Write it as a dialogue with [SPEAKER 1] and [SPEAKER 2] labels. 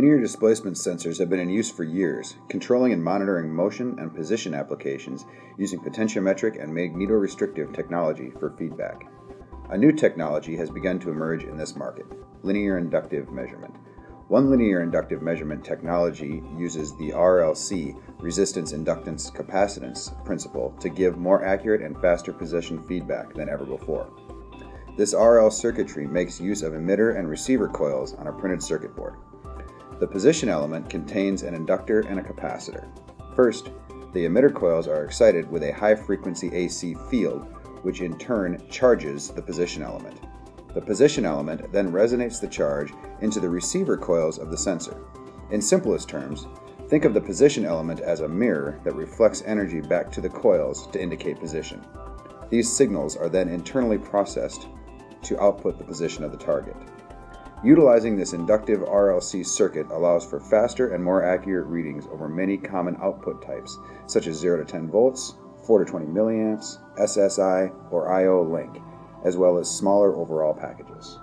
[SPEAKER 1] Linear displacement sensors have been in use for years, controlling and monitoring motion and position applications using potentiometric and magnetorestrictive technology for feedback. A new technology has begun to emerge in this market, linear inductive measurement. One linear inductive measurement technology uses the RLC, resistance inductance capacitance principle, to give more accurate and faster position feedback than ever before. This RL circuitry makes use of emitter and receiver coils on a printed circuit board. The position element contains an inductor and a capacitor. First, the emitter coils are excited with a high-frequency AC field, which in turn charges the position element. The position element then resonates the charge into the receiver coils of the sensor. In simplest terms, think of the position element as a mirror that reflects energy back to the coils to indicate position. These signals are then internally processed to output the position of the target. Utilizing this inductive RLC circuit allows for faster and more accurate readings over many common output types, such as 0 to 10 volts, 4 to 20 milliamps, SSI, or IO link, as well as smaller overall packages.